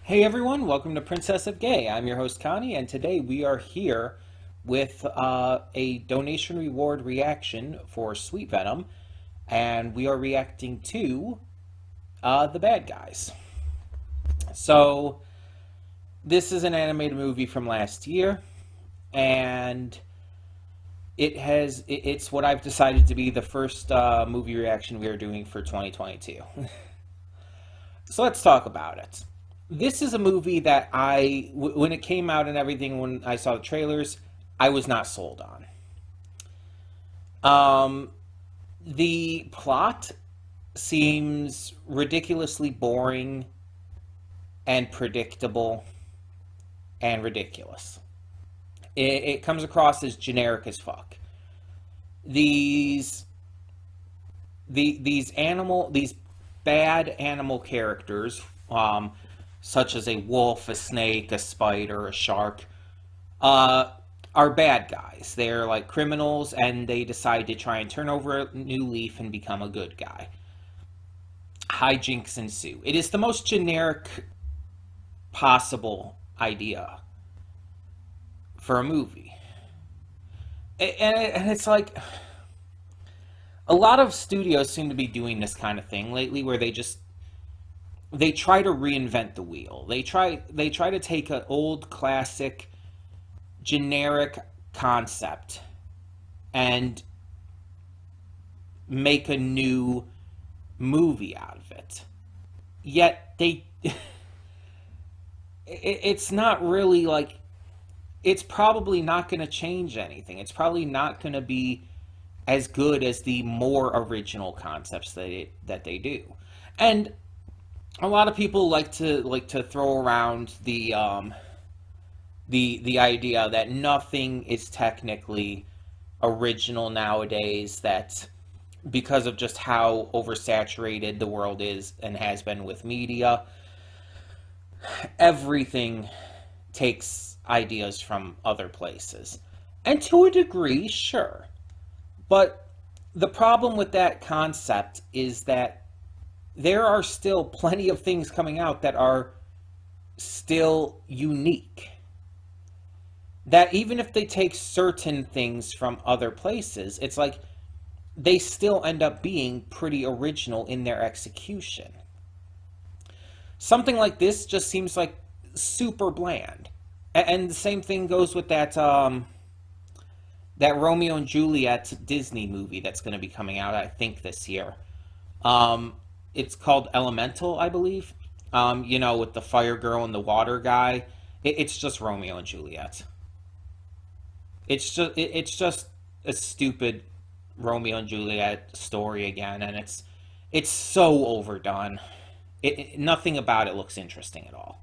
Hey everyone, welcome to Princess of Gay. I'm your host Connie, and today we are here with a donation reward reaction for Sweet Venom, and we are reacting to the bad guys. So, this is an animated movie from last year, and it's what I've decided to be the first movie reaction we are doing for 2022. So let's talk about it. This is a movie that when it came out and everything, when I saw the trailers, I was not sold on. The plot seems ridiculously boring and predictable and ridiculous. It comes across as generic as fuck. These these bad animal characters, such as a wolf, a snake, a spider, a shark, are bad guys. They're like criminals, and they decide to try and turn over a new leaf and become a good guy. Hijinks ensue. It is the most generic possible idea for a movie. And it's like a lot of studios seem to be doing this kind of thing lately where they try to reinvent the wheel. They try to take an old classic generic concept and make a new movie out of it. Yet it's not really like, it's probably not going to change anything. It's probably not going to be as good as the more original concepts that they do. And a lot of people like to throw around the idea that nothing is technically original nowadays, that because of just how oversaturated the world is and has been with media, everything takes ideas from other places. And to a degree, sure. But the problem with that concept is that there are still plenty of things coming out that are still unique. That even if they take certain things from other places, it's like they still end up being pretty original in their execution. Something like this just seems like super bland. And the same thing goes with that Romeo and Juliet Disney movie that's going to be coming out, I think, this year. It's called Elemental, I believe. With the fire girl and the water guy. It's just Romeo and Juliet. It's just a stupid Romeo and Juliet story again, and it's so overdone. Nothing about it looks interesting at all.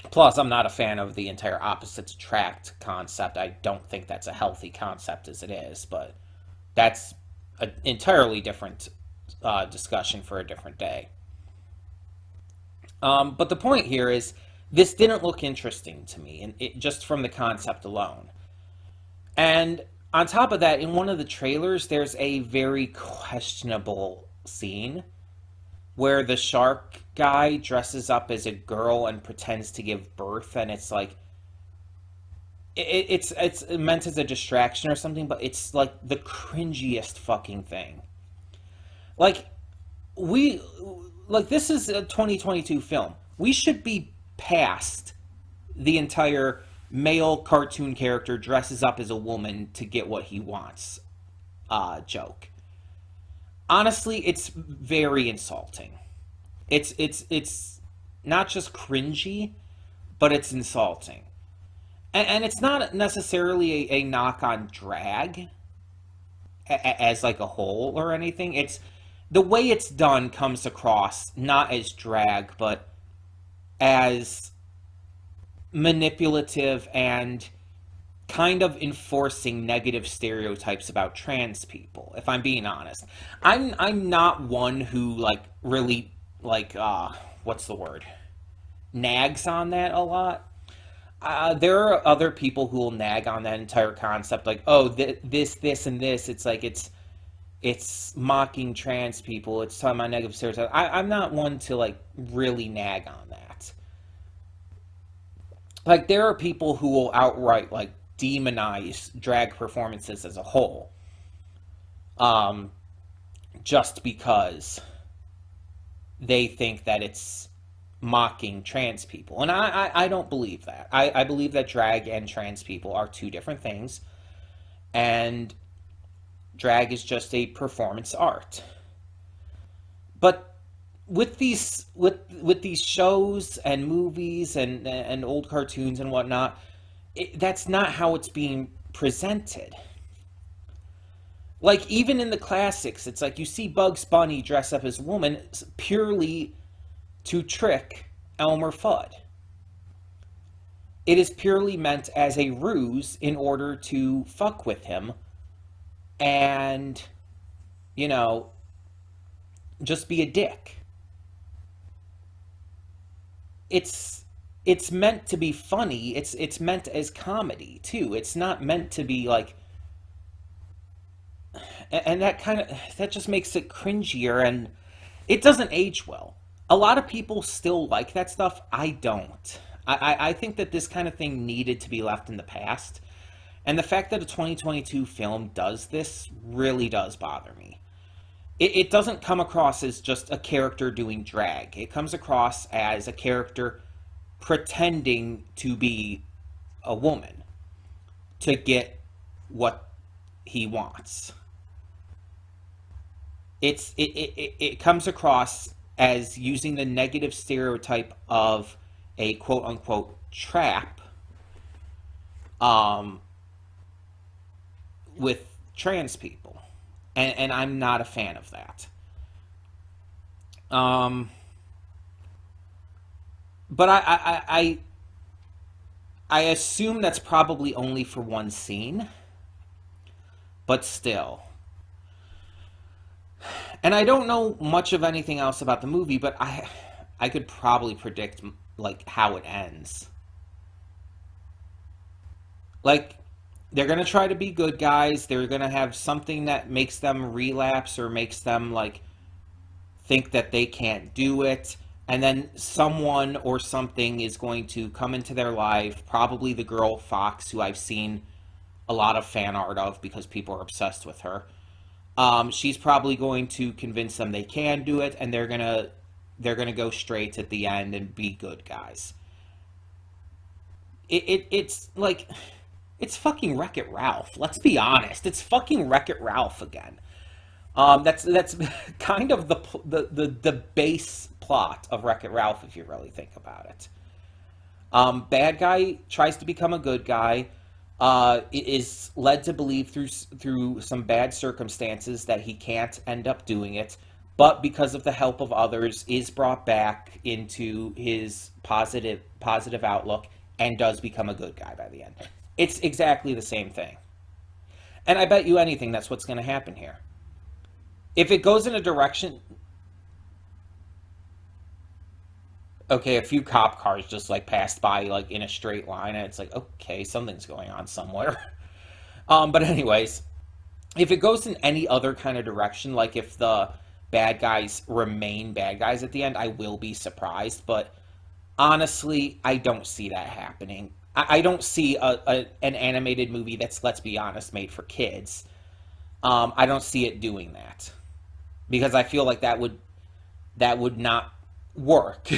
Plus, I'm not a fan of the entire opposites attract concept. I don't think that's a healthy concept as it is, but that's an entirely different discussion for a different day. But the point here is, this didn't look interesting to me, and just from the concept alone. And on top of that, in one of the trailers, there's a very questionable scene where the shark guy dresses up as a girl and pretends to give birth, and it's like it's meant as a distraction or something, but it's like the cringiest fucking thing. Like we this is a 2022 film. We should be past the entire male cartoon character dresses up as a woman to get what he wants joke. Honestly, it's very insulting. It's not just cringy, but it's insulting. And it's not necessarily a knock on drag as like a whole or anything. It's the way it's done comes across not as drag, but as manipulative and kind of enforcing negative stereotypes about trans people, if I'm being honest. I'm not one who really what's the word? Nags on that a lot. There are other people who will nag on that entire concept, like, oh, this, and this. It's like it's mocking trans people, it's talking about negative stereotypes. I'm not one to like really nag on that. Like there are people who will outright like demonize drag performances as a whole, um, just because they think that it's mocking trans people. And I don't believe that. I believe that drag and trans people are two different things. And drag is just a performance art. But with these shows and movies and old cartoons and whatnot, that's not how it's being presented. Like even in the classics, it's like you see Bugs Bunny dress up as a woman purely to trick Elmer Fudd. It is purely meant as a ruse in order to fuck with him and, you know, just be a dick. It's meant to be funny. It's meant as comedy too. It's not meant to be like, and that just makes it cringier, and it doesn't age well. A lot of people still like that stuff. I don't. I think that this kind of thing needed to be left in the past. And the fact that a 2022 film does this really does bother me. It doesn't come across as just a character doing drag. It comes across as a character pretending to be a woman to get what he wants. It comes across as using the negative stereotype of a quote unquote trap, um, with trans people. And I'm not a fan of that. Um, but I assume that's probably only for one scene, but still. And I don't know much of anything else about the movie, but I could probably predict like how it ends. Like they're going to try to be good guys. They're going to have something that makes them relapse or makes them like think that they can't do it. And then someone or something is going to come into their life, probably the girl Fox, who I've seen a lot of fan art of because people are obsessed with her. She's probably going to convince them they can do it, and they're gonna go straight at the end and be good guys. It's like it's fucking Wreck-It Ralph. Let's be honest. It's fucking Wreck-It Ralph again. That's kind of the base plot of Wreck-It Ralph if you really think about it. Bad guy tries to become a good guy. Is led to believe through some bad circumstances that he can't end up doing it, but because of the help of others, is brought back into his positive outlook and does become a good guy by the end. It's exactly the same thing, and I bet you anything that's what's going to happen here. If it goes in a direction, okay, a few cop cars just like passed by like in a straight line, and it's like, okay, something's going on somewhere. But anyways, if it goes in any other kind of direction, like if the bad guys remain bad guys at the end, I will be surprised. But honestly, I don't see that happening. I don't see an animated movie that's, let's be honest, made for kids. I don't see it doing that because I feel like that would not work.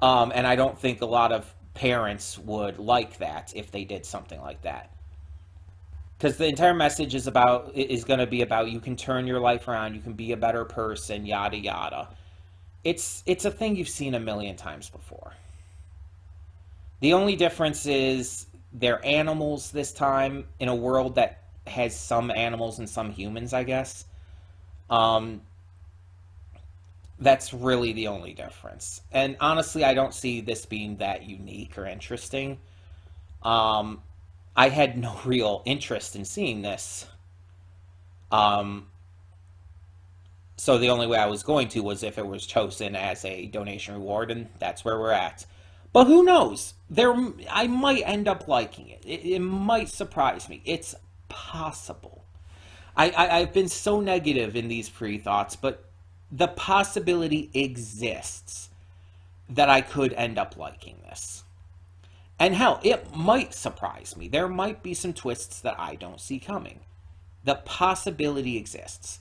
And I don't think a lot of parents would like that if they did something like that. Because the entire message is going to be about you can turn your life around, you can be a better person, yada yada. It's a thing you've seen a million times before. The only difference is they're animals this time in a world that has some animals and some humans, I guess. Um, That's really the only difference. And honestly, I don't see this being that unique or interesting. Um, I had no real interest in seeing this. Um, so the only way I was going to was if it was chosen as a donation reward, and that's where we're at. But who knows? I might end up liking it. It might surprise me. It's possible. I've been so negative in these pre-thoughts, but the possibility exists that I could end up liking this. And hell, it might surprise me. There might be some twists that I don't see coming. The possibility exists,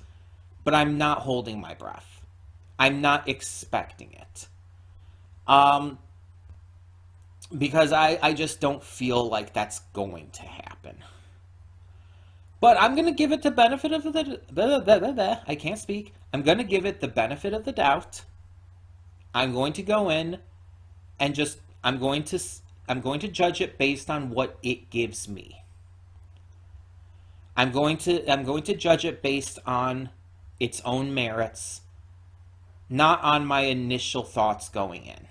but I'm not holding my breath. I'm not expecting it. Um, because I just don't feel like that's going to happen. But I'm going to give it the benefit of the... I can't speak. I'm going to give it the benefit of the doubt. I'm going to go in and just... I'm going to judge it based on what it gives me. I'm going to judge it based on its own merits, not on my initial thoughts going in.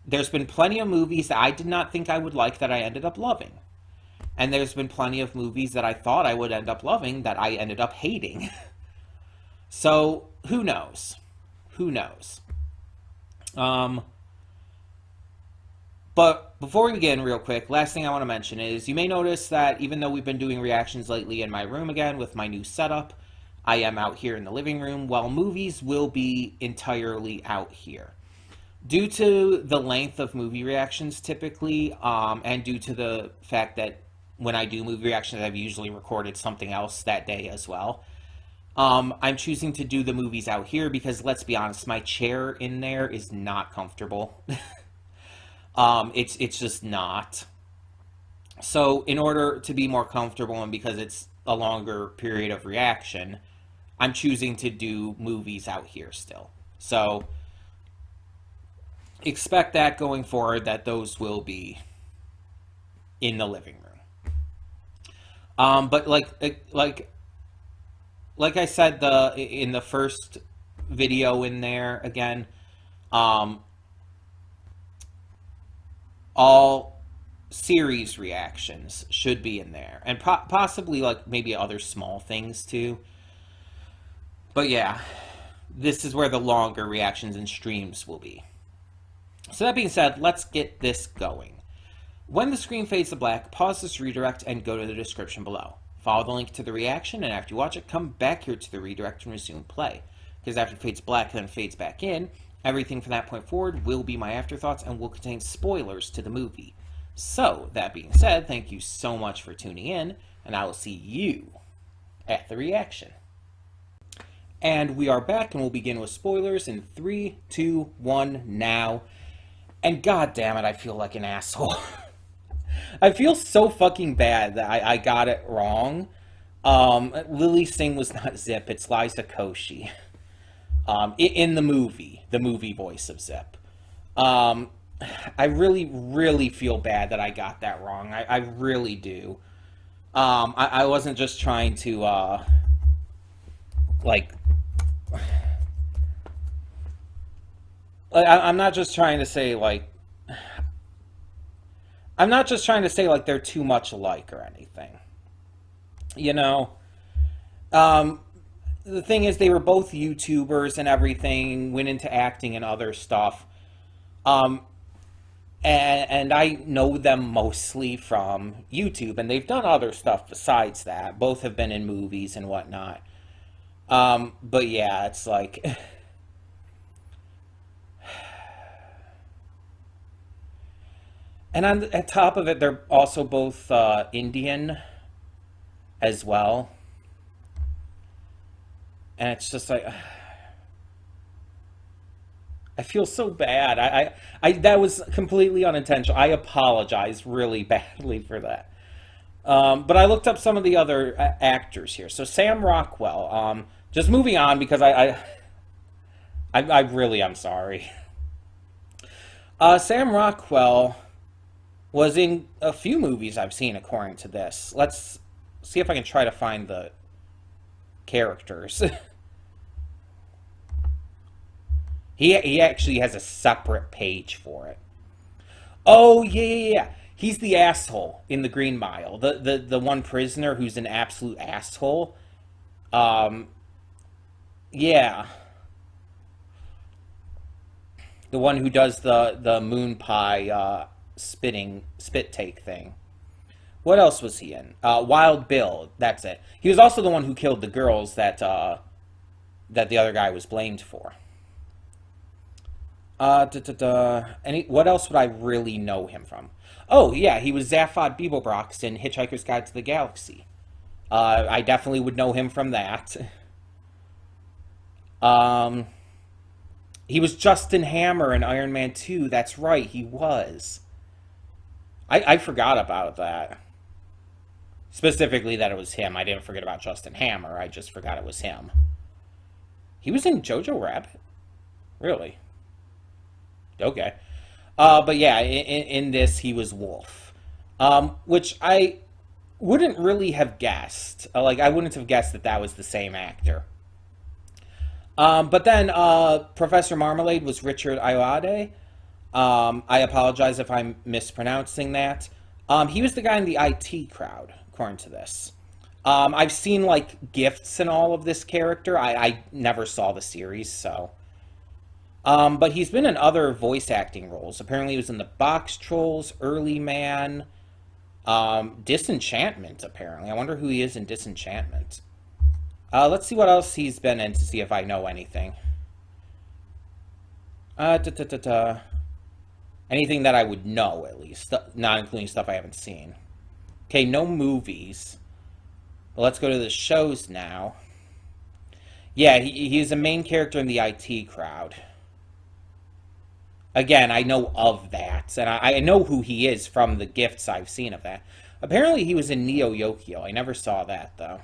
There's been plenty of movies that I did not think I would like that I ended up loving. And there's been plenty of movies that I thought I would end up loving that I ended up hating. So, who knows? Who knows? But before we begin, real quick, last thing I want to mention is you may notice that even though we've been doing reactions lately in my room again with my new setup, I am out here in the living room, while movies will be entirely out here. Due to the length of movie reactions typically, and due to the fact that when I do movie reactions, I've usually recorded something else that day as well. I'm choosing to do the movies out here because, let's be honest, my chair in there is not comfortable. It's just not. So in order to be more comfortable and because it's a longer period of reaction, I'm choosing to do movies out here still. So expect that going forward, that those will be in the living room. But like I said in the first video in there again, all series reactions should be in there, and possibly like maybe other small things too. But yeah, this is where the longer reactions and streams will be. So that being said, let's get this going. When the screen fades to black, pause this redirect and go to the description below. Follow the link to the reaction, and after you watch it, come back here to the redirect and resume play. Because after it fades black and then fades back in, everything from that point forward will be my afterthoughts and will contain spoilers to the movie. So, that being said, thank you so much for tuning in, and I will see you at the reaction. And we are back, and we'll begin with spoilers in 3, 2, 1, now. And god damn it, I feel like an asshole. I feel so fucking bad that I got it wrong. Lily Singh was not Zip, it's Liza Koshy. In the movie voice of Zip. I really, really feel bad that I got that wrong. I really do. I wasn't just trying to, like... I'm not just trying to say, like... I'm not just trying to say, like, they're too much alike or anything. You know? The thing is, they were both YouTubers and everything, went into acting and other stuff. And I know them mostly from YouTube, and they've done other stuff besides that. Both have been in movies and whatnot. But yeah, it's like... And on top of it, they're also both Indian as well. And it's just like... I feel so bad. That was completely unintentional. I apologize really badly for that. But I looked up some of the other actors here. So Sam Rockwell. Just moving on because I really am sorry. Sam Rockwell was in a few movies I've seen according to this. Let's see if I can try to find the characters. He actually has a separate page for it. Oh, yeah. He's the asshole in the Green Mile. The one prisoner who's an absolute asshole. Yeah. The one who does the moon pie spit take thing. What else was he in? Wild Bill. That's it. He was also the one who killed the girls that the other guy was blamed for. What else would I really know him from? Oh, yeah, he was Zaphod Beeblebrox in Hitchhiker's Guide to the Galaxy. I definitely would know him from that. Um, he was Justin Hammer in Iron Man 2. That's right, he was. I forgot about that. Specifically that it was him. I didn't forget about Justin Hammer. I just forgot it was him. He was in Jojo Rabbit? Really? Okay. But yeah, in this he was Wolf, which I wouldn't really have guessed. Like I wouldn't have guessed that that was the same actor. But then Professor Marmalade was Richard Ayoade. I apologize if I'm mispronouncing that. He was the guy in the IT crowd, according to this. I've seen like gifts and all of this character. I never saw the series, so. But he's been in other voice acting roles. Apparently, he was in the Box Trolls, Early Man, Disenchantment. Apparently, I wonder who he is in Disenchantment. Let's see what else he's been in to see if I know anything. Da, da, da, da. Anything that I would know, at least. Not including stuff I haven't seen. Okay, no movies. Well, let's go to the shows now. Yeah, he's a main character in the IT crowd. Again, I know of that, and I know who he is from the gifts I've seen of that. Apparently, he was in Neo Yokio. I never saw that, though.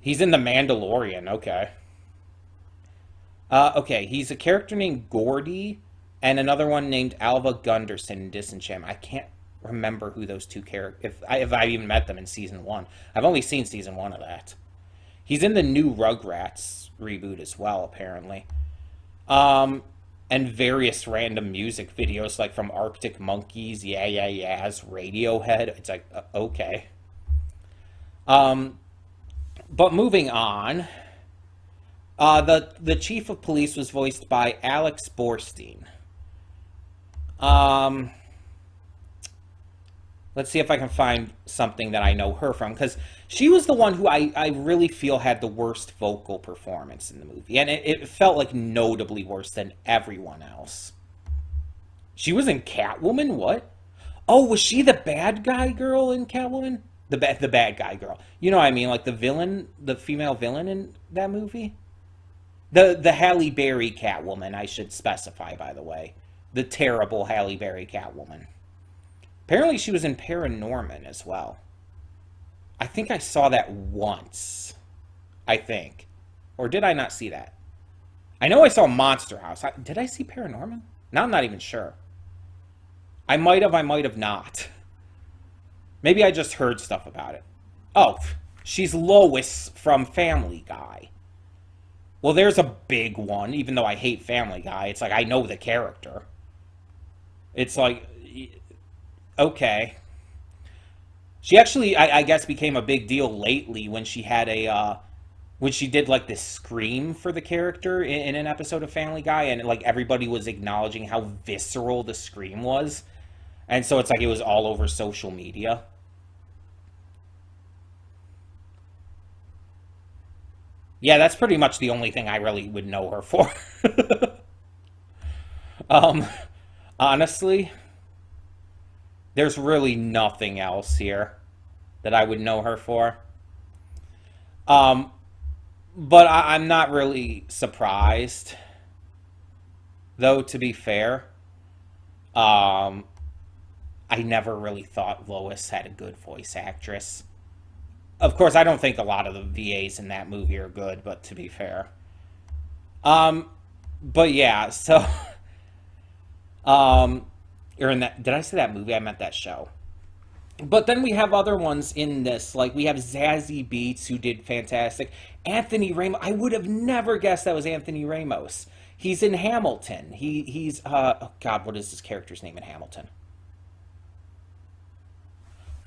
He's in The Mandalorian, okay. Okay, he's a character named Gordy, and another one named Alva Gunderson in Disenchantment. I can't remember who those two characters... If I even met them in Season 1. I've only seen Season 1 of that. He's in the new Rugrats reboot as well, apparently. And various random music videos, like from Arctic Monkeys, Yeah Yeah Yeahs, Radiohead. It's like, okay. But moving on, the chief of police was voiced by Alex Borstein. Let's see if I can find something that I know her from, because she was the one who I really feel had the worst vocal performance in the movie, and it felt like notably worse than everyone else. She was in Catwoman? What? Oh, was she the bad guy girl in Catwoman? The bad guy girl. You know what I mean? Like the villain, the female villain in that movie? The Halle Berry Catwoman, I should specify, by the way. The terrible Halle Berry Catwoman. Apparently she was in Paranorman as well. I think I saw that once. I think. Or did I not see that? I know I saw Monster House. Did I see Paranorman? Now I'm not even sure. I might have not. Maybe I just heard stuff about it. Oh, she's Lois from Family Guy. Well, there's a big one, even though I hate Family Guy. It's like, I know the character. It's like, okay. She actually, I guess, became a big deal lately when she had when she did like this scream for the character in an episode of Family Guy, and like everybody was acknowledging how visceral the scream was. And so it's like it was all over social media. Yeah, that's pretty much the only thing I really would know her for. um, Honestly, there's really nothing else here that I would know her for. Um, but I'm not really surprised, though, to be fair. Um, I never really thought Lois had a good voice actress. Of course, I don't think a lot of the VAs in that movie are good, but to be fair. Um, but yeah, so, um, or in that, did I say that movie? I meant that show. But then we have other ones in this, like we have Zazie Beetz, who did fantastic. Anthony Ramos, I would have never guessed that was Anthony Ramos. He's in Hamilton. He's oh God, what is his character's name in Hamilton?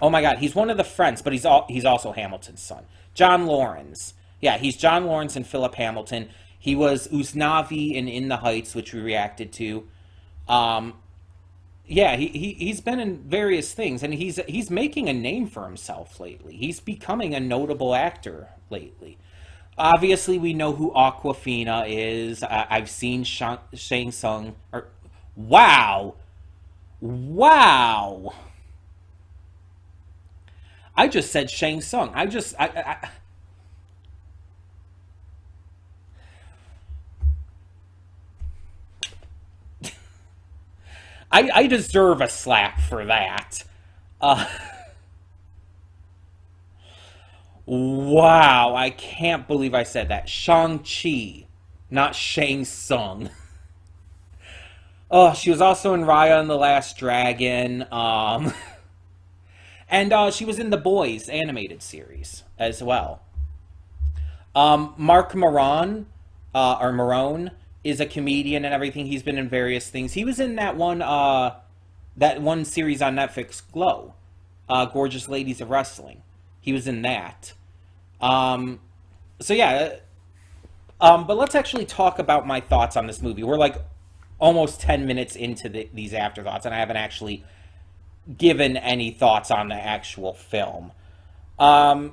Oh my God, he's one of the friends, but he's also Hamilton's son. John Lawrence. Yeah, he's John Lawrence and Philip Hamilton. He was Usnavi in the Heights, which we reacted to. Um, Yeah, he's been in various things, and he's making a name for himself lately. He's becoming a notable actor lately. Obviously, we know who Aquafina is. I've seen Shang Tsung. Or, wow, wow! I just said Shang Tsung. I deserve a slap for that. Uh, wow, I can't believe I said that. Shang-Chi, not Shang Tsung. Oh, she was also in Raya and the Last Dragon. And she was in the Boys animated series as well. Mark Maron, or Marone, is a comedian and everything. He's been in various things. He was in that one series on Netflix, Glow, Gorgeous Ladies of Wrestling. He was in that. Um, so yeah, but let's actually talk about my thoughts on this movie. We're like almost 10 minutes into these afterthoughts, and I haven't actually given any thoughts on the actual film.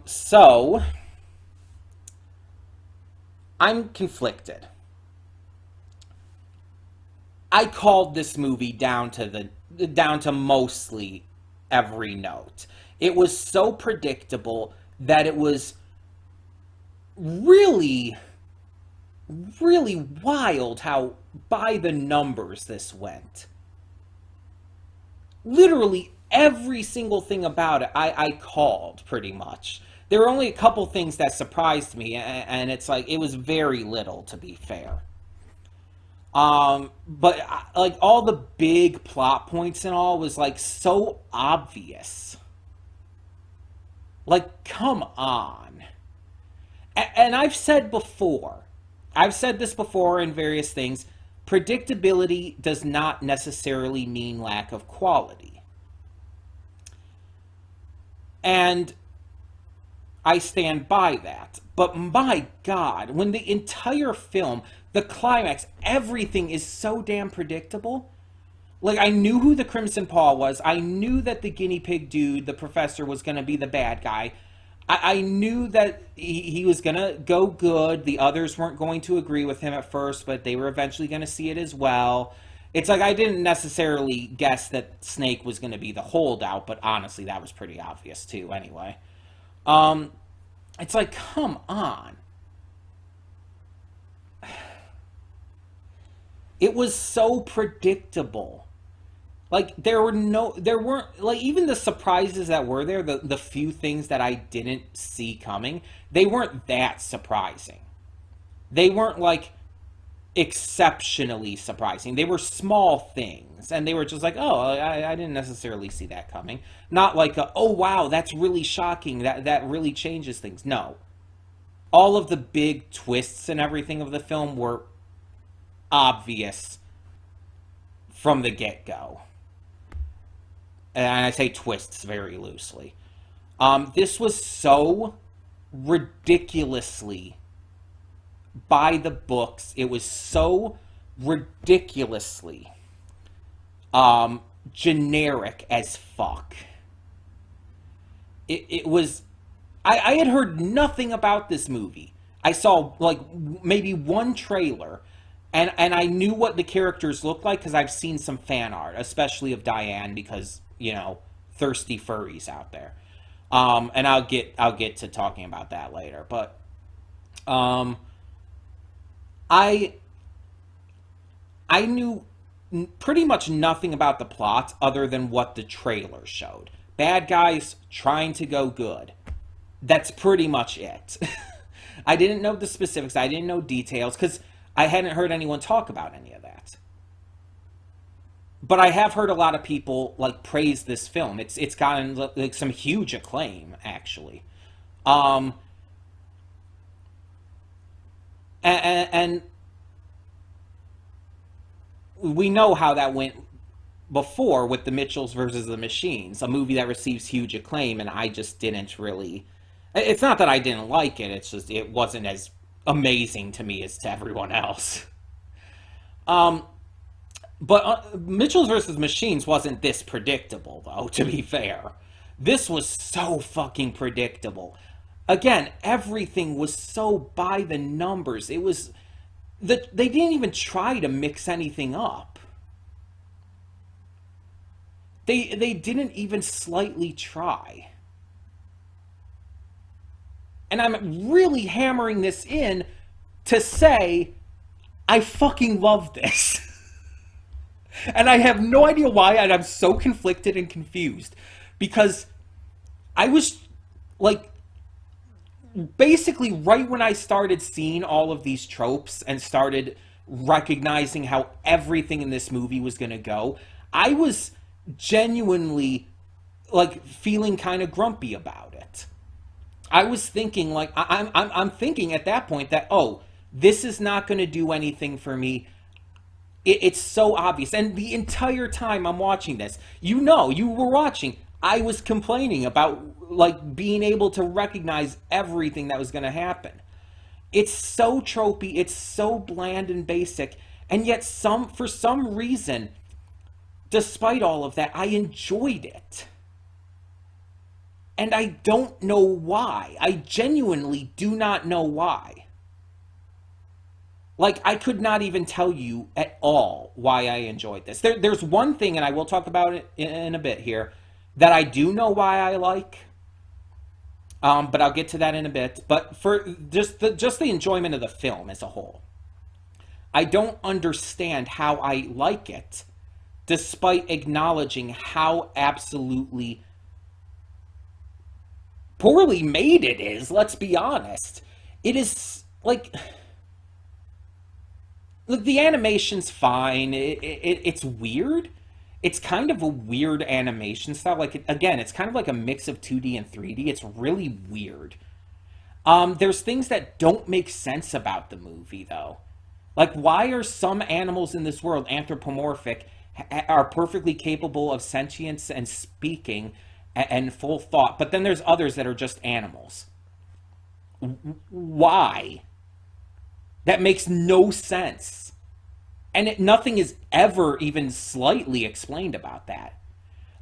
So I'm conflicted. I called this movie down to mostly every note. It was so predictable that it was really, really wild how by the numbers this went. Literally every single thing about it I called pretty much. There were only a couple things that surprised me, and it's like it was very little to be fair. But like all the big plot points and all was like so obvious. Like, come on. And I've said this before in various things. Predictability does not necessarily mean lack of quality. And I stand by that. But my God, when the entire film, the climax, everything is so damn predictable. Like, I knew who the Crimson Paw was. I knew that the guinea pig dude, the professor, was going to be the bad guy. I knew that he was going to go good. The others weren't going to agree with him at first, but they were eventually going to see it as well. It's like I didn't necessarily guess that Snake was going to be the holdout, but honestly, that was pretty obvious too, anyway. Um, it's like, come on. It was so predictable. Like there weren't like even the surprises that were there, the few things that I didn't see coming, they weren't that surprising. They weren't like exceptionally surprising. They were small things, and they were just like, oh, I didn't necessarily see that coming. Not like, oh wow, that's really shocking. That really changes things. No, all of the big twists and everything of the film were obvious from the get go. And I say twists very loosely. This was so ridiculously by the books. It was so ridiculously generic as fuck. It was. I had heard nothing about this movie. I saw like maybe one trailer, and I knew what the characters looked like because I've seen some fan art, especially of Diane, because thirsty furries out there. And I'll get to talking about that later, but um, I I knew pretty much nothing about the plot other than what the trailer showed. Bad guys trying to go good. That's pretty much it. I didn't know the specifics. I didn't know details because I hadn't heard anyone talk about any of that. But I have heard a lot of people like praise this film. It's gotten like some huge acclaim actually. Um, and we know how that went before with the Mitchells versus the Machines, a movie that receives huge acclaim, and I just didn't really. It's not that I didn't like it. It's just it wasn't as amazing to me as to everyone else. Um, But Mitchell's versus Machines wasn't this predictable, though, to be fair. This was so fucking predictable. Again, everything was so by the numbers. It was they didn't even try to mix anything up. They didn't even slightly try. And I'm really hammering this in to say I fucking love this. And I have no idea why, and I'm so conflicted and confused. Because I was, like, basically right when I started seeing all of these tropes and started recognizing how everything in this movie was going to go, I was genuinely, like, feeling kind of grumpy about it. I was thinking, like, I'm thinking at that point that, oh, this is not going to do anything for me. It's so obvious. And the entire time I'm watching this, you know, you were watching, I was complaining about, like, being able to recognize everything that was going to happen. It's so tropey, it's so bland and basic, and yet for some reason, despite all of that, I enjoyed it. And I don't know why. I genuinely do not know why. Like, I could not even tell you at all why I enjoyed this. There's one thing, and I will talk about it in a bit here, that I do know why I like. But I'll get to that in a bit. But for just the enjoyment of the film as a whole, I don't understand how I like it, despite acknowledging how absolutely poorly made it is. Let's be honest. It is like, look, the animation's fine. It's weird. It's kind of a weird animation style. Like, again, it's kind of like a mix of 2D and 3D. It's really weird. There's things that don't make sense about the movie, though. Like, why are some animals in this world anthropomorphic, are perfectly capable of sentience and speaking and full thought, but then there's others that are just animals? Why? That makes no sense. And nothing is ever even slightly explained about that.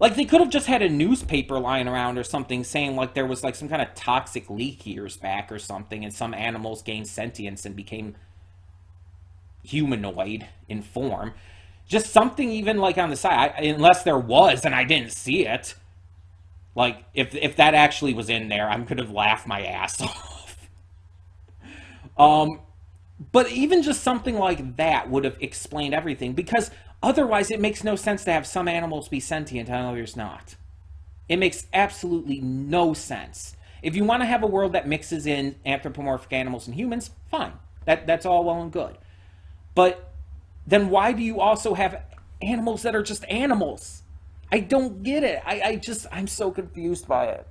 Like, they could have just had a newspaper lying around or something saying, like, there was, like, some kind of toxic leak years back or something, and some animals gained sentience and became humanoid in form. Just something even, like, on the side. Unless there was, and I didn't see it. Like, if that actually was in there, I could have laughed my ass off. But even just something like that would have explained everything, because otherwise it makes no sense to have some animals be sentient and others not. It makes absolutely no sense. If you want to have a world that mixes in anthropomorphic animals and humans, fine. That's all well and good. But then why do you also have animals that are just animals? I don't get it. I'm so confused by it.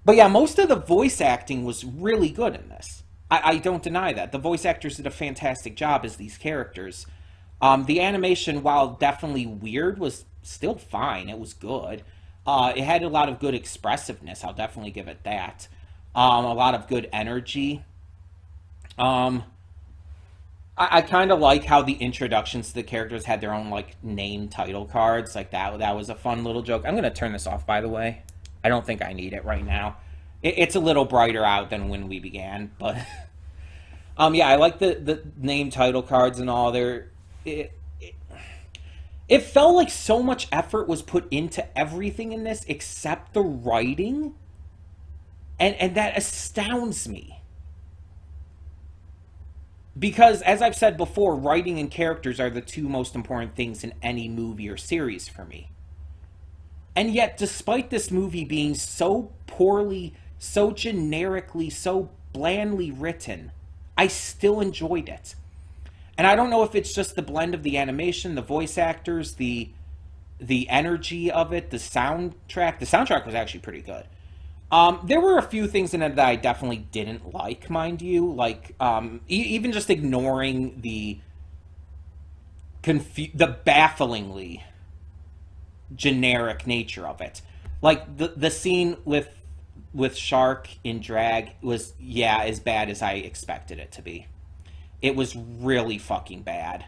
But yeah, most of the voice acting was really good in this. I don't deny that. The voice actors did a fantastic job as these characters. The animation, while definitely weird, was still fine. It was good. It had a lot of good expressiveness. I'll definitely give it that. A lot of good energy. I kind of like how the introductions to the characters had their own, like, name title cards. Like, that was a fun little joke. I'm going to turn this off, by the way. I don't think I need it right now. It's a little brighter out than when we began, but yeah, I like the name title cards and all. It felt like so much effort was put into everything in this except the writing, and that astounds me. Because, as I've said before, writing and characters are the two most important things in any movie or series for me. And yet, despite this movie being so poorly, so generically, so blandly written, I still enjoyed it. And I don't know if it's just the blend of the animation, the voice actors, the energy of it, the soundtrack. The soundtrack was actually pretty good. There were a few things in it that I definitely didn't like, mind you. Like, even just ignoring the bafflingly generic nature of it. Like, the scene with Shark in drag was, yeah, as bad as I expected it to be. It was really fucking bad.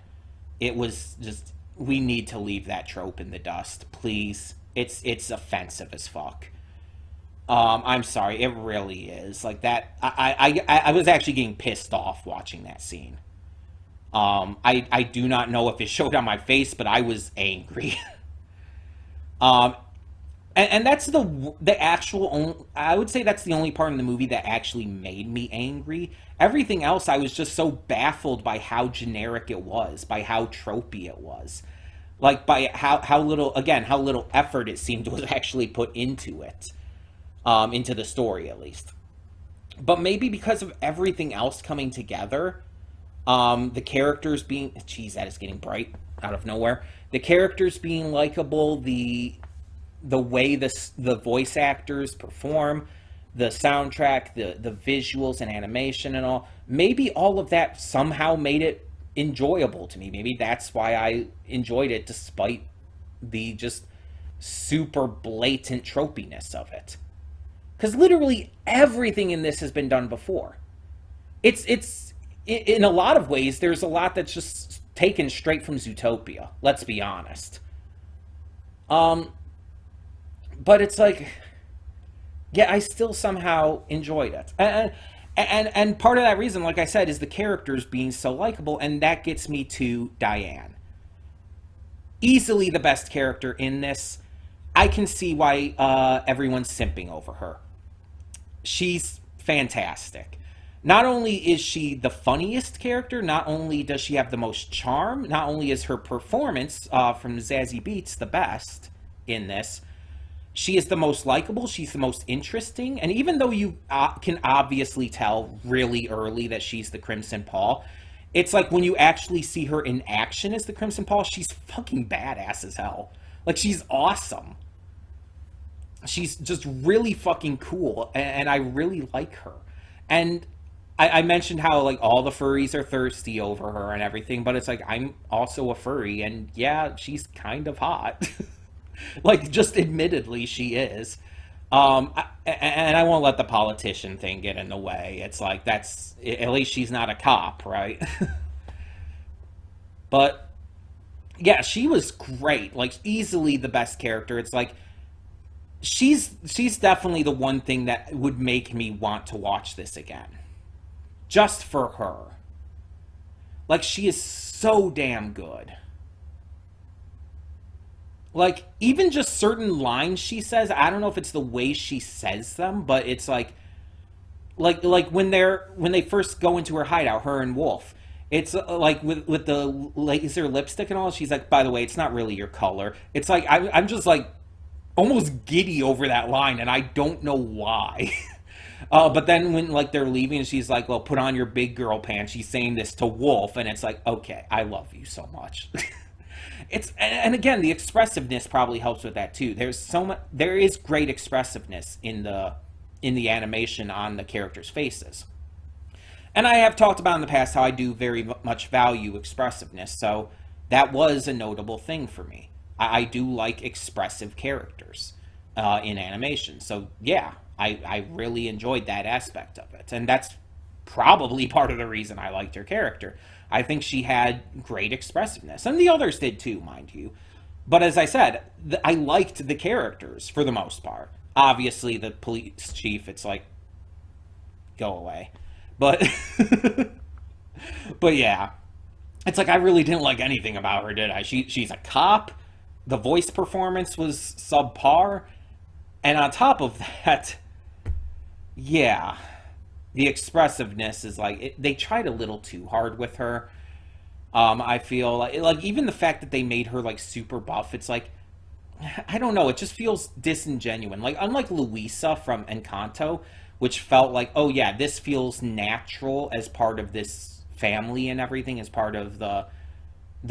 it was just, we need to leave that trope in the dust, please. It's offensive as fuck. I'm sorry, it really is. Like that, I was actually getting pissed off watching that scene. I do not know if it showed on my face, but I was angry. um, and that's the actual I would say that's the only part in the movie that actually made me angry. Everything else, I was just so baffled by how generic it was, by how tropey it was, like by how little, again, how little effort it seemed was actually put into it, into the story at least. But maybe because of everything else coming together, the characters being, geez, that is getting bright out of nowhere. The characters being likable, the way the voice actors perform, the soundtrack, the visuals and animation and all. Maybe all of that somehow made it enjoyable to me. Maybe that's why I enjoyed it despite the just super blatant tropiness of it. Because literally everything in this has been done before. It's in a lot of ways there's a lot that's just taken straight from Zootopia. Let's be honest. Um, but it's like, yeah, I still somehow enjoyed it. And part of that reason, like I said, is the characters being so likable, and that gets me to Diane. Easily the best character in this. I can see why everyone's simping over her. She's fantastic. Not only is she the funniest character, not only does she have the most charm, not only is her performance from Zazie Beetz the best in this, she is the most likable, she's the most interesting, and even though you can obviously tell really early that she's the Crimson Paw, it's like when you actually see her in action as the Crimson Paw, she's fucking badass as hell. Like, she's awesome. She's just really fucking cool, and I really like her. And I mentioned how, like, all the furries are thirsty over her and everything, but it's like, I'm also a furry, and yeah, she's kind of hot. Like, just admittedly, she is. And I won't let the politician thing get in the way. It's like, that's, at least she's not a cop, right? But yeah, she was great. Like, easily the best character. It's like, she's definitely the one thing that would make me want to watch this again. Just for her. Like, she is so damn good. Like, even just certain lines she says, I don't know if it's the way she says them, but it's like when they first go into her hideout, her and Wolf. It's like with the laser lipstick and all. She's like, by the way, it's not really your color. It's like I'm just like almost giddy over that line, and I don't know why. But then when like they're leaving, she's like, "Well, put on your big girl pants." She's saying this to Wolf, and it's like, okay, I love you so much. It's, and again, the expressiveness probably helps with that too. There is great expressiveness in the animation on the characters' faces. And I have talked about in the past how I do very much value expressiveness, so that was a notable thing for me. I do like expressive characters in animation. So yeah, I really enjoyed that aspect of it. And that's probably part of the reason I liked her character. I think she had great expressiveness. And the others did too, mind you. But as I said, I liked the characters for the most part. Obviously, the police chief, it's like, go away. But, but yeah. It's like I really didn't like anything about her, did I? She's a cop. The voice performance was subpar. And on top of that, yeah, the expressiveness is like they tried a little too hard with her. I feel like even the fact that they made her like super buff, it's like I don't know, it just feels disingenuous. Like unlike Luisa from Encanto, which felt like, oh yeah, this feels natural as part of this family and everything, as part of the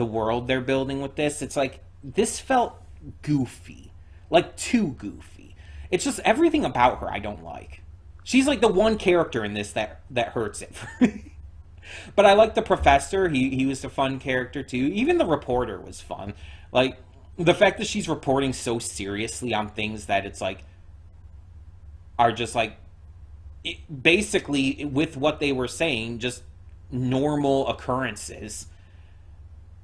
world they're building with this. It's like this felt goofy, like too goofy. It's just everything about her I don't like. She's like the one character in this that hurts it for me. But I like the professor. He was a fun character too. Even the reporter was fun. Like the fact that she's reporting so seriously on things that it's like are just like basically with what they were saying, just normal occurrences.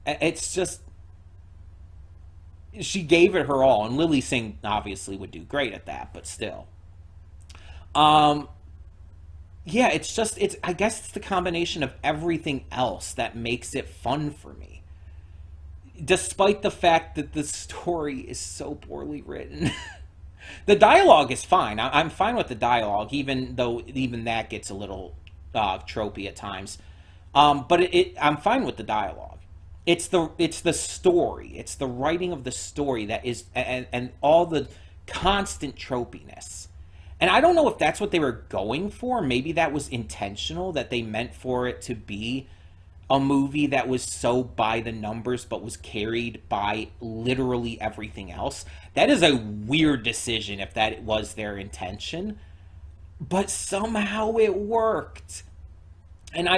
It's just, she gave it her all, and Lily Singh obviously would do great at that, but still. Um, yeah, it's just, it's, I guess it's the combination of everything else that makes it fun for me. Despite the fact that the story is so poorly written. The dialogue is fine. I'm fine with the dialogue, even though even that gets a little tropey at times. But I'm fine with the dialogue. It's the story. It's the writing of the story that is, and all the constant tropiness. And I don't know if that's what they were going for. Maybe that was intentional, that they meant for it to be a movie that was so by the numbers but was carried by literally everything else. That is a weird decision if that was their intention, but somehow it worked. And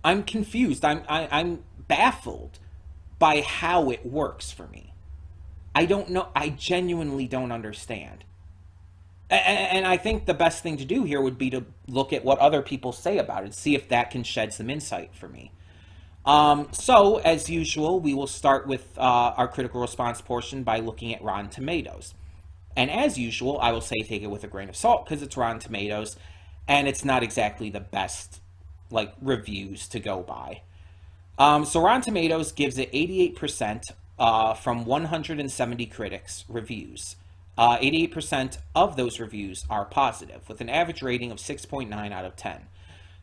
I'm confused. I'm baffled by how it works for me. I don't know. I genuinely don't understand. And I think the best thing to do here would be to look at what other people say about it, see if that can shed some insight for me. So, as usual, we will start with our critical response portion by looking at Rotten Tomatoes. And as usual, I will say take it with a grain of salt because it's Rotten Tomatoes, and it's not exactly the best like reviews to go by. So Rotten Tomatoes gives it 88% from 170 critics reviews. 88% of those reviews are positive, with an average rating of 6.9 out of 10.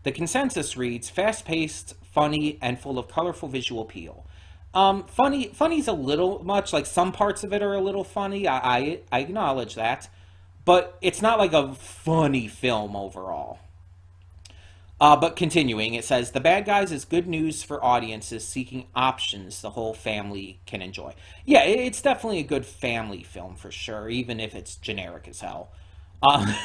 The consensus reads, fast-paced, funny, and full of colorful visual appeal. Funny's a little much, like some parts of it are a little funny, I acknowledge that, but it's not like a funny film overall. But continuing, it says, The Bad Guys is good news for audiences seeking options the whole family can enjoy. Yeah, it's definitely a good family film for sure, even if it's generic as hell. Uh,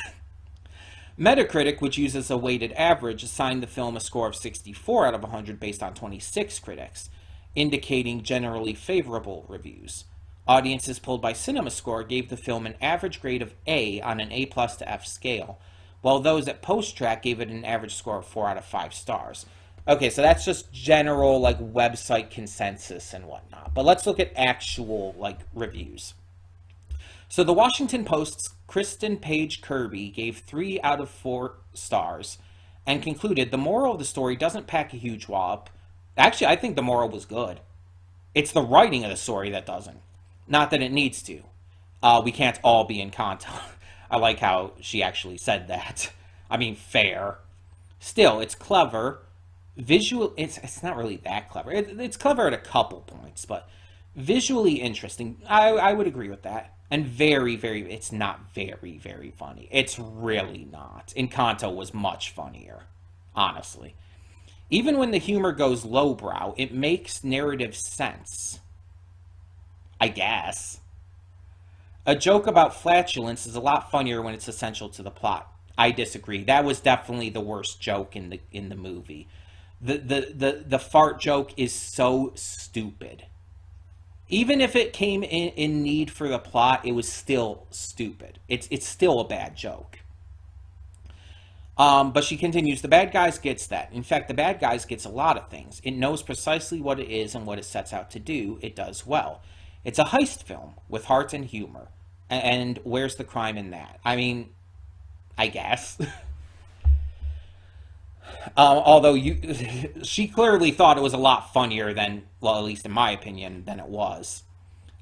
Metacritic, which uses a weighted average, assigned the film a score of 64 out of 100 based on 26 critics, indicating generally favorable reviews. Audiences polled by CinemaScore gave the film an average grade of A on an A plus to F scale, while those at PostTrack gave it an average score of 4 out of 5 stars. Okay, so that's just general, like, website consensus and whatnot. But let's look at actual, like, reviews. So the Washington Post's Kristen Page Kirby gave 3 out of 4 stars and concluded the moral of the story doesn't pack a huge wallop. Actually, I think the moral was good. It's the writing of the story that doesn't. Not that it needs to. We can't all be in Encanto. I like how she actually said that. I mean, fair. Still, it's clever. It's not really that clever. It's clever at a couple points, but visually interesting. I would agree with that. And very, very, it's not very, very funny. It's really not. Encanto was much funnier, honestly. Even when the humor goes lowbrow, it makes narrative sense. I guess. A joke about flatulence is a lot funnier when it's essential to the plot. I disagree. That was definitely the worst joke in the movie. The fart joke is so stupid. Even if it came in need for the plot, it was still stupid. It's still a bad joke. But she continues, The Bad Guys gets that. In fact, The Bad Guys gets a lot of things. It knows precisely what it is and what it sets out to do. It does well. It's a heist film with heart and humor. And where's the crime in that? I mean, I guess. Although she clearly thought it was a lot funnier than, well, at least in my opinion, than it was.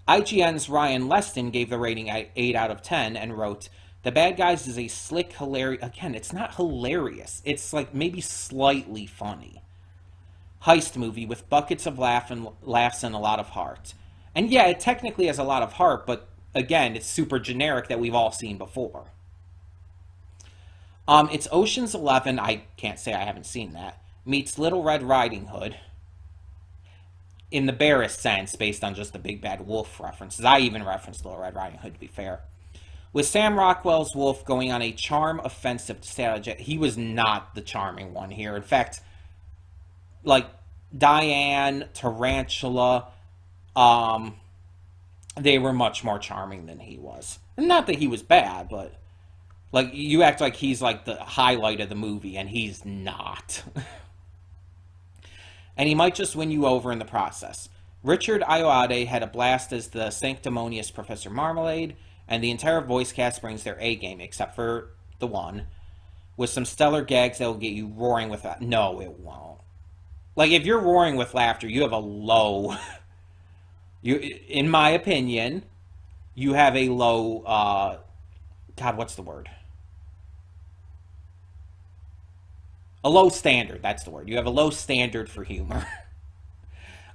IGN's Ryan Leston gave the rating 8 out of 10 and wrote, The Bad Guys is a slick, hilarious... Again, it's not hilarious. It's like maybe slightly funny. Heist movie with buckets of laughs and a lot of heart. And yeah, it technically has a lot of heart, but again, it's super generic that we've all seen before. It's Ocean's 11, I can't say I haven't seen that, meets Little Red Riding Hood, in the barest sense, based on just the Big Bad Wolf references. I even referenced Little Red Riding Hood, to be fair. With Sam Rockwell's Wolf going on a charm offensive to stay out of jail. He was not the charming one here. In fact, like, Diane, Tarantula... they were much more charming than he was. Not that he was bad, but like you act like he's like the highlight of the movie, and he's not. and he might just win you over in the process. Richard Ayoade had a blast as the sanctimonious Professor Marmalade, and the entire voice cast brings their A game, except for the one, with some stellar gags that will get you roaring with that. No, it won't. Like, if you're roaring with laughter, you have a low... in my opinion, you have a low... God, what's the word? A low standard, that's the word. You have a low standard for humor.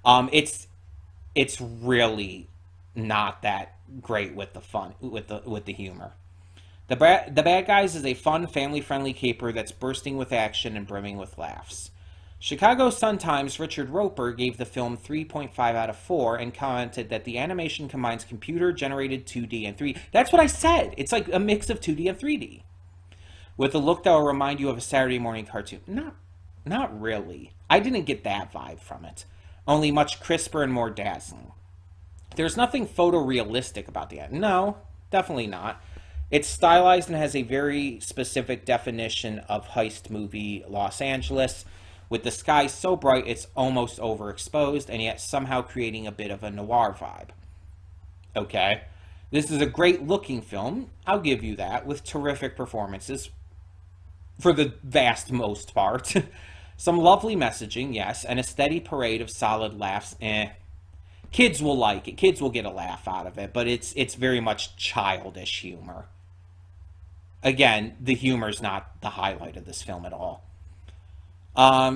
It's really not that great with the fun, with the humor. The Bad Guys is a fun, family-friendly caper that's bursting with action and brimming with laughs. Chicago Sun-Times' Richard Roper gave the film 3.5 out of 4 and commented that the animation combines computer-generated 2D and 3D. That's what I said. It's like a mix of 2D and 3D. With a look that will remind you of a Saturday morning cartoon. Not really. I didn't get that vibe from it. Only much crisper and more dazzling. There's nothing photorealistic about the end. No, definitely not. It's stylized and has a very specific definition of heist movie Los Angeles, with the sky so bright it's almost overexposed, and yet somehow creating a bit of a noir vibe. Okay. This is a great looking film, I'll give you that, with terrific performances for the vast most part. Some lovely messaging, yes, and a steady parade of solid laughs. Kids will like it. Kids will get a laugh out of it, but it's very much childish humor. Again, the humor's not the highlight of this film at all.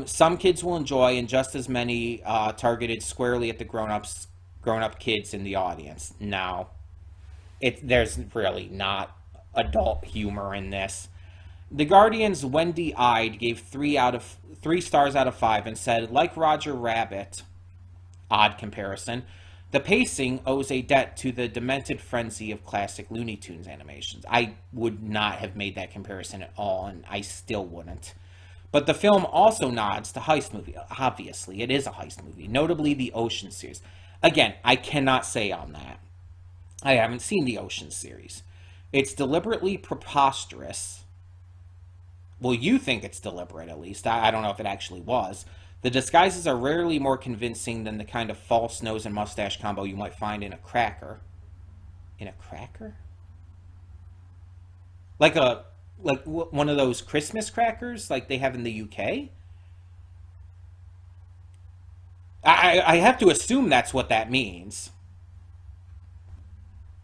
Some kids will enjoy, and just as many targeted squarely at the grown-up kids in the audience. No, there's really not adult humor in this. The Guardian's Wendy Ide gave 3 stars out of 5 and said, like Roger Rabbit, odd comparison, the pacing owes a debt to the demented frenzy of classic Looney Tunes animations. I would not have made that comparison at all, and I still wouldn't. But the film also nods to heist movie. Obviously, it is a heist movie, notably the Ocean series. Again, I cannot say on that. I haven't seen the Ocean series. It's deliberately preposterous. Well, you think it's deliberate, at least. I don't know if it actually was. The disguises are rarely more convincing than the kind of false nose and mustache combo you might find in a cracker. In a cracker? Like one of those Christmas crackers like they have in the UK? I have to assume that's what that means.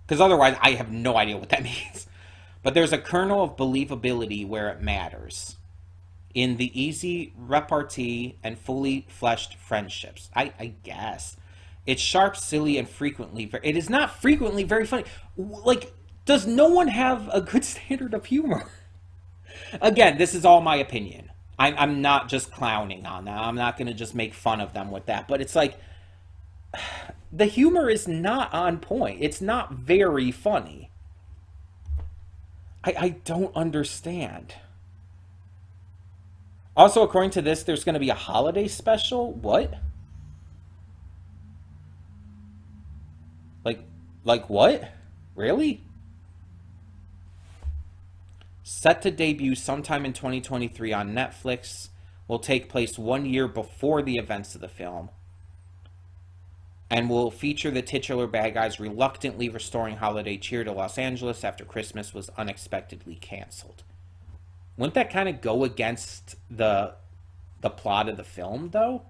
Because otherwise, I have no idea what that means. But there's a kernel of believability where it matters. In the easy repartee and fully fleshed friendships. I guess. It's sharp, silly, and frequently... It is not frequently very funny. Like, does no one have a good standard of humor? Again, this is all my opinion. I'm not just clowning on them. I'm not going to just make fun of them with that. But it's like... The humor is not on point. It's not very funny. I don't understand. Also, according to this, there's going to be a holiday special? What? Like what? Really? Set to debut sometime in 2023 on Netflix, will take place 1 year before the events of the film, and will feature the titular bad guys reluctantly restoring holiday cheer to Los Angeles after Christmas was unexpectedly canceled. Wouldn't that kind of go against the plot of the film, though?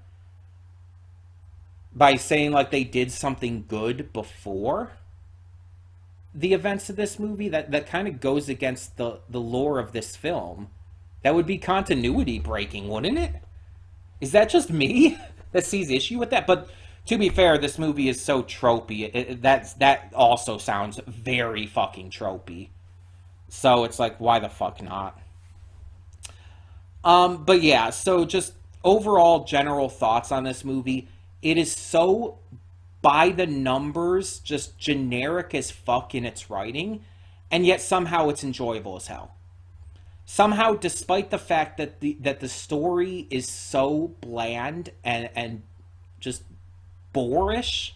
By saying, like, they did something good before the events of this movie? That kind of goes against the lore of this film. That would be continuity breaking, wouldn't it? Is that just me that sees issue with that? But to be fair, this movie is so tropey. That also sounds very fucking tropey. So it's like, why the fuck not? But yeah, so just overall general thoughts on this movie. It is so by the numbers, just generic as fuck in its writing, and yet somehow it's enjoyable as hell. Somehow, despite the fact that the story is so bland and just boorish,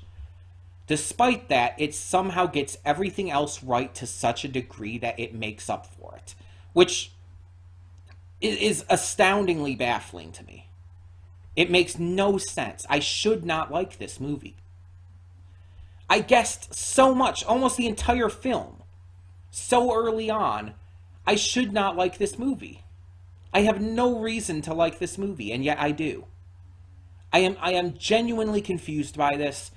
despite that, it somehow gets everything else right to such a degree that it makes up for it, which is astoundingly baffling to me. It makes no sense. I should not like this movie. I guessed so much, almost the entire film, so early on. I should not like this movie. I have no reason to like this movie, and yet I do. I am genuinely confused by this,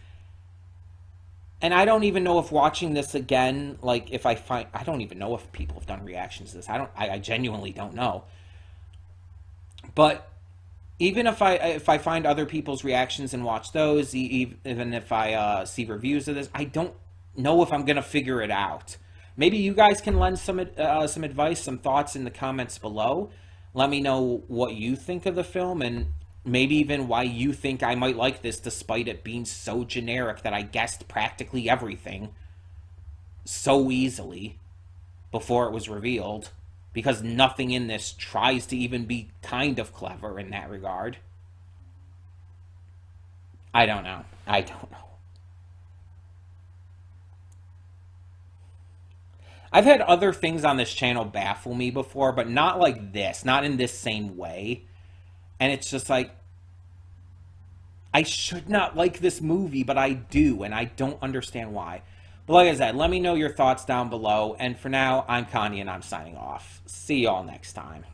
and I don't even know if watching this again, like if I don't even know if people have done reactions to this. I genuinely don't know. But even if I find other people's reactions and watch those, even if I see reviews of this, I don't know if I'm gonna figure it out. Maybe you guys can lend some advice, some thoughts in the comments below. Let me know what you think of the film, and maybe even why you think I might like this, despite it being so generic that I guessed practically everything so easily before it was revealed, because nothing in this tries to even be kind of clever in that regard. I don't know. I don't know. I've had other things on this channel baffle me before, but not like this, not in this same way. And it's just like, I should not like this movie, but I do, and I don't understand why. But like I said, let me know your thoughts down below. And for now, I'm Connie, and I'm signing off. See y'all next time.